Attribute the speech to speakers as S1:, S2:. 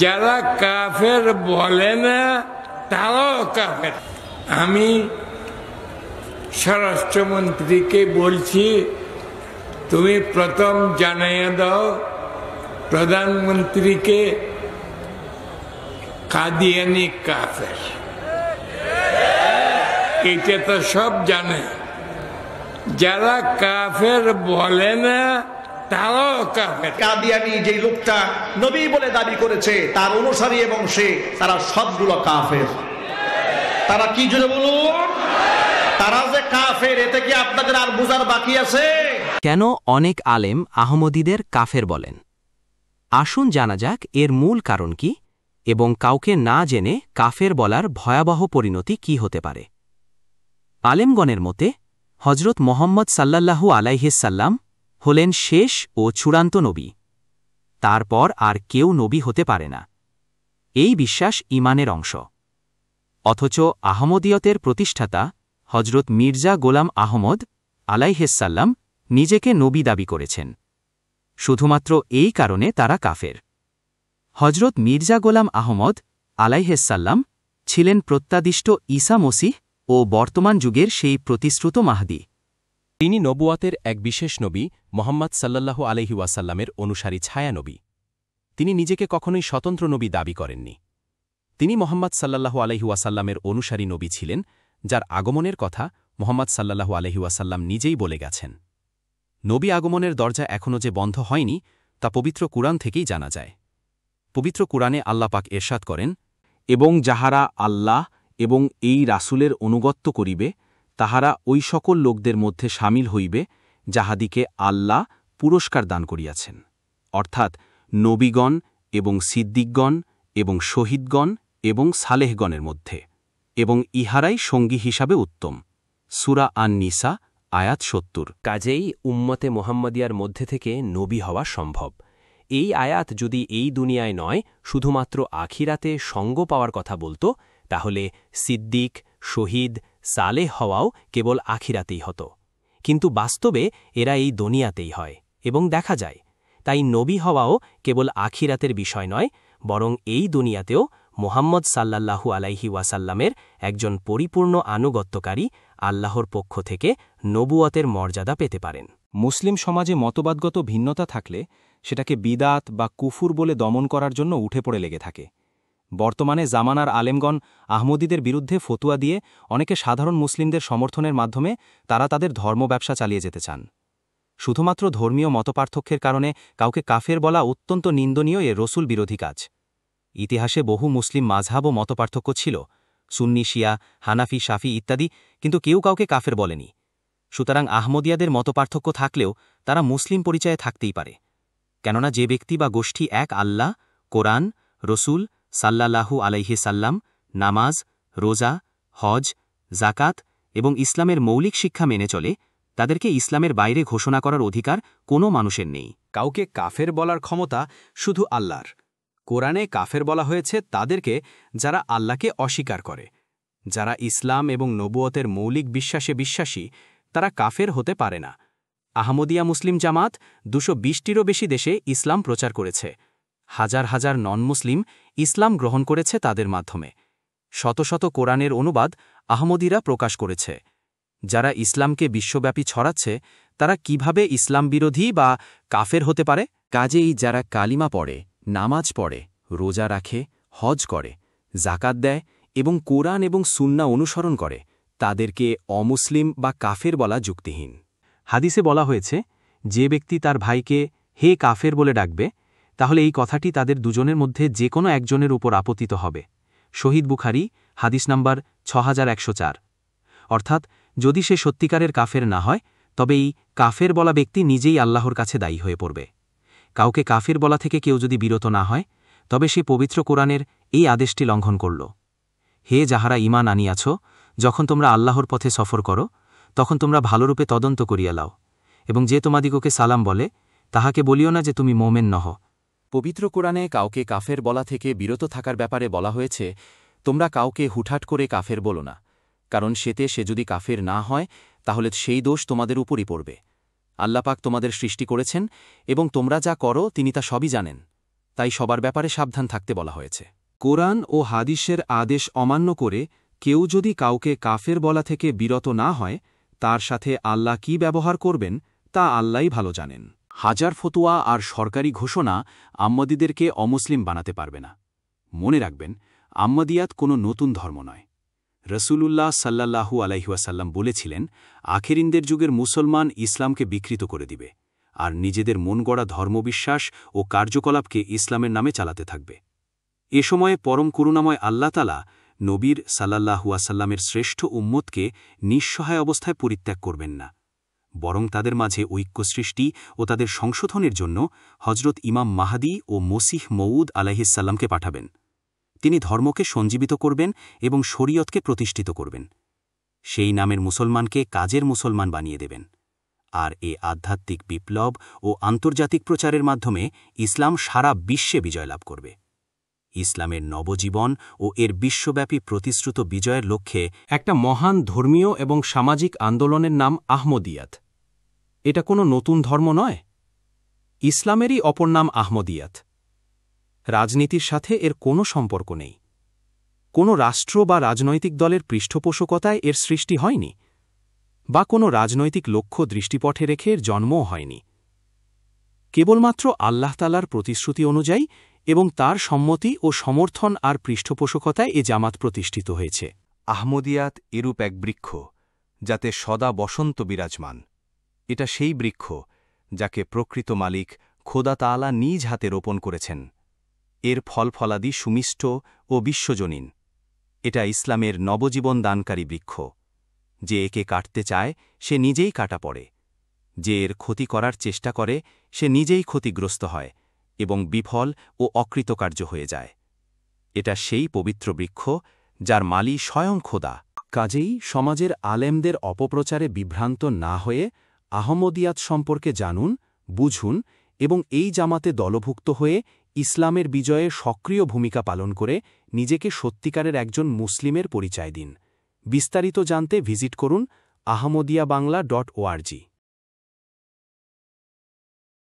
S1: যারা কাফের বলে না তারাও কাফের। আমি স্বরাষ্ট্রমন্ত্রীকে বলছি, তুমি প্রথম জানাইয়া দাও প্রধানমন্ত্রীকে কাদিয়ানি কাফের। এটা তো সব জানে। যারা কাফের বলে না তারাও কাফের।
S2: কাদিয়ানি যে লোকটা নবী বলে দাবি করেছে, তার অনুসারী এবং সে, তারা সবগুলো কাফের। তারা কি জুড়ে বলুন, তারা যে কাফের, এতে কি আপনাদের আর বুঝার বাকি আছে?
S3: কেন অনেক আলেম আহমদীদের কাফের বলেন? আসুন জানা যাক এর মূল কারণ কি এবং কাউকে না জেনে কাফের বলার ভয়াবহ পরিণতি কি হতে পারে। আলেমগণের মতে হজরত মোহাম্মদ সাল্লাল্লাহু আলাইহিসাল্লাম হলেন শেষ ও চূড়ান্ত নবী। তারপর আর কেউ নবী হতে পারে না, এই বিশ্বাস ঈমানের অংশ। অথচ আহমদিয়তের প্রতিষ্ঠাতা হজরত মির্জা গোলাম আহমদ আলাইহিসাল্লাম নিজেকে নবী দাবি করেছেন। শুধুমাত্র এই কারণে তারা কাফের। হজরত মির্জা গোলাম আহমদ আলাইহিসাল্লাম ছিলেন প্রত্যাদিষ্ট ঈসা মসিহ ও বর্তমান যুগের সেই প্রতিশ্রুত মাহদী।
S4: তিনি নবুয়াতের এক বিশেষ নবী মোহাম্মদ সাল্লাল্লাহু আলাইহি ওয়াসাল্লামের অনুসারী ছায়া নবী। তিনি নিজেকে কখনোই স্বতন্ত্র নবী দাবি করেননি। তিনি মোহাম্মদ সাল্লাল্লাহু আলাইহি ওয়াসাল্লামের অনুসারী নবী ছিলেন, যার আগমনের কথা মোহাম্মদ সাল্লাল্লাহু আলাইহি ওয়াসাল্লাম নিজেই বলে গেছেন। নবী আগমনের দরজা এখনও যে বন্ধ হয়নি তা পবিত্র কুরআন থেকেই জানা যায়। পবিত্র কুরআনে আল্লাহ পাক এরশাদ করেন,
S5: এবং যাহারা আল্লাহ এবং এই রাসূলের অনুগত্য করিবে তাহারা ওই সকল লোকদের মধ্যে সামিল হইবে যাহাদিকে আল্লাহ পুরস্কার দান করিয়াছেন, অর্থাৎ নবীগণ এবং সিদ্দিকগণ এবং শহীদগণ এবং সালেহগণের মধ্যে, এবং ইহারাই সঙ্গী হিসাবে উত্তম। সূরা আন-নিসা আয়াত ৭০।
S4: কাজেই উম্মতে মোহাম্মদিয়ার মধ্যে থেকে নবী হওয়া সম্ভব। এই আয়াত যদি এই দুনিয়ায় নয় শুধুমাত্র আখিরাতে সঙ্গ পাওয়ার কথা বলতো, তাহলে সিদ্দিক, শহীদ, সালেহ হওয়াও কেবল আখিরাতেই হতো। কিন্তু বাস্তবে এরা এই দুনিয়াতেই হয় এবং দেখা যায়। তাই নবী হওয়াও কেবল আখিরাতের বিষয় নয়, বরং এই দুনিয়াতেও মোহাম্মদ সাল্লাল্লাহু আলাইহি ওয়াসাল্লামের একজন পরিপূর্ণ আনুগত্যকারী আল্লাহর পক্ষ থেকে নবুয়তের মর্যাদা পেতে পারেন।
S5: মুসলিম সমাজে মতবাদগত ভিন্নতা থাকলে সেটাকে বিদাত বা কুফুর বলে দমন করার জন্য উঠে পড়ে লেগে থাকে। বর্তমানে জামানার আলেমগণ আহমদীদের বিরুদ্ধে ফতুয়া দিয়ে অনেকে সাধারণ মুসলিমদের সমর্থনের মাধ্যমে তারা তাদের ধর্ম ব্যবসা চালিয়ে যেতে চান। শুধুমাত্র ধর্মীয় মতপার্থক্যের কারণে কাউকে কাফের বলা অত্যন্ত নিন্দনীয় এ রসুল বিরোধী কাজ। ইতিহাসে বহু মুসলিম মাযহাব ও মতপার্থক্য ছিল, সুন্নি, শিয়া, হানাফি, শাফি ইত্যাদি, কিন্তু কেউ কাউকে কাফের বলেনি। সুতরাং আহমদিয়াদের মতপার্থক্য থাকলেও তারা মুসলিম পরিচয়ে থাকতেই পারে, কেননা যে ব্যক্তি বা গোষ্ঠী এক আল্লাহ, কোরআন, রসুল সাল্লাল্লাহু আলাইহি সাল্লাম, নামাজ, রোজা, হজ, জাকাত এবং ইসলামের মৌলিক শিক্ষা মেনে চলে, তাদেরকে ইসলামের বাইরে ঘোষণা করার অধিকার কোনো মানুষের নেই।
S6: কাউকে কাফের বলার ক্ষমতা শুধু আল্লাহর। কোরআনে কাফের বলা হয়েছে তাদেরকে যারা আল্লাহকে অস্বীকার করে। যারা ইসলাম এবং নবুয়তের মৌলিক বিশ্বাসে বিশ্বাসী তারা কাফের হতে পারে না। আহমদিয়া মুসলিম জামাত ২২০টিরও বেশি দেশে ইসলাম প্রচার করেছে। হাজার হাজার নন মুসলিম ইসলাম গ্রহণ করেছে তাদের মাধ্যমে। শত শত কোরআনের অনুবাদ আহমদীরা প্রকাশ করেছে। যারা ইসলামকে বিশ্বব্যাপী ছড়াচ্ছে তারা কিভাবে ইসলাম বিরোধী বা কাফের হতে পারে?
S5: কাজেই যারা কালিমা পড়ে, নামাজ পড়ে, রোজা রাখে, হজ করে, জাকাত দেয় এবং কোরআন এবং সুন্নাহ অনুসরণ করে, তাদেরকে অমুসলিম বা কাফের বলা যুক্তিহীন।
S3: হাদিসে বলা হয়েছে, যে ব্যক্তি তার ভাইকে হে কাফের বলে ডাকবে, তাহলে এই কথাটি তাদের দুজনের মধ্যে যে কোনো একজনের উপর আপতিত হবে। শহীদ বুখারী, হাদিস নাম্বার 6104। অর্থাৎ যদি সে সত্যিকারের কাফের না হয়, তবে এই কাফের বলা ব্যক্তি নিজেই আল্লাহর কাছে দায়ী হয়ে পড়বে। কাউকে কাফের বলা থেকে কেউ যদি বিরত না হয়, তবে সে পবিত্র কোরআনের এই আদেশটি লঙ্ঘন করল, হে যাহারা ঈমান আনিয়াছ, যখন তোমরা আল্লাহর পথে সফর করো, তখন তোমরা ভালোরূপে তদন্ত করিয়া লাও, এবং যে তোমাদিগকে সালাম বলে তাহাকে বলিও না যে তুমি মোমেন নহ।
S4: পবিত্র কোরআনে কাউকে কাফের বলা থেকে বিরত থাকার ব্যাপারে বলা হয়েছে, তোমরা কাউকে হুটহাট করে কাফের বলো না, কারণ সে যদি কাফের না হয় তাহলে সেই দোষ তোমাদের উপরই পড়বে। আল্লাহ পাক তোমাদের সৃষ্টি করেছেন এবং তোমরা যা করো তিনি তা সবই জানেন।
S5: তাই সবার ব্যাপারে সাবধান থাকতে বলা হয়েছে। কোরআন ও হাদিসের আদেশ অমান্য করে কেউ যদি কাউকে কাফের বলা থেকে বিরত না হয়, তার সাথে আল্লাহ কি ব্যবহার করবেন তা আল্লাহই ভালো জানেন। হাজার ফতোয়া আর সরকারি ঘোষণা আম্মাদিদেরকে অমুসলিম বানাতে পারবে না। মনে রাখবেন, আম্মাদিয়াত কোনো নতুন ধর্ম নয়। রসুলুল্লাহ সাল্লাল্লাহু আলাইহিওয়াসাল্লাম বলেছিলেন, আখেরিনদের যুগের মুসলমান ইসলামকে বিকৃত করে দিবে আর নিজেদের মন গড়া ধর্মবিশ্বাস ও কার্যকলাপকে ইসলামের নামে চালাতে থাকবে। এ সময়ে পরম করুণাময় আল্লাহ তাআলা নবীর সাল্লাল্লাহু আসাল্লামের শ্রেষ্ঠ উম্মতকে নিঃসহায় অবস্থায় পরিত্যাগ করবেন না, বরং তাদের মাঝে ঐক্য সৃষ্টি ও তাদের সংশোধনের জন্য হজরত ইমাম মাহাদি ও মসিহ মউদ আলাইহিসসাল্লামকে পাঠাবেন। তিনি ধর্মকে সঞ্জীবিত করবেন এবং শরীয়তকে প্রতিষ্ঠিত করবেন। সেই নামের মুসলমানকে কাজের মুসলমান বানিয়ে দেবেন। আর এ আধ্যাত্মিক বিপ্লব ও আন্তর্জাতিক প্রচারের মাধ্যমে ইসলাম সারা বিশ্বে বিজয় লাভ করবে। ইসলামের নবজীবন ও এর বিশ্বব্যাপী প্রতিশ্রুত বিজয়ের লক্ষ্যে
S3: একটা মহান ধর্মীয় এবং সামাজিক আন্দোলনের নাম আহমদিয়াত। এটা কোনো নতুন ধর্ম নয়, ইসলামেরই অপর নাম আহমদিয়াত। রাজনীতির সাথে এর কোনো সম্পর্ক নেই। কোনো রাষ্ট্র বা রাজনৈতিক দলের পৃষ্ঠপোষকতায় এর সৃষ্টি হয়নি, বা কোনো রাজনৈতিক লক্ষ্য দৃষ্টিপটে রেখে এর জন্মও হয়নি। কেবলমাত্র আল্লাহ তাআলার প্রতিশ্রুতি অনুযায়ী এবং তার সম্মতি ও সমর্থন আর পৃষ্ঠপোষকতায় এ জামাত প্রতিষ্ঠিত হয়েছে।
S5: আহমদিয়াত এরূপ এক বৃক্ষ, যাতে সদা বসন্ত বিরাজমান। এটা সেই বৃক্ষ যাকে প্রকৃত মালিক খোদা তাআলা নিজ হাতে রোপণ করেছেন। এর ফলফলাদি সুমিষ্ট ও বিশ্বজনীন। এটা ইসলামের নবজীবন দানকারী বৃক্ষ। যে একে কাটতে চায় সে নিজেই কাটা পড়ে, যে এর ক্ষতি করার চেষ্টা করে সে নিজেই ক্ষতিগ্রস্ত হয় এবং বিফল ও অকৃতকার্য হয়ে যায়। এটা সেই পবিত্র বৃক্ষ যার মালি স্বয়ং খোদা। কাজেই সমাজের আলেমদের অপপ্রচারে বিভ্রান্ত না হয়ে আহমদিয়াত সম্পর্কে জানুন, বুঝুন এবং এই জামাতে দলভুক্ত হয়ে ইসলামের বিজয়ে সক্রিয় ভূমিকা পালন করে নিজেকে সত্যিকারের একজন মুসলিমের পরিচয় দিন। বিস্তারিত জানতে ভিজিট করুন ahmadiyaBangla.org।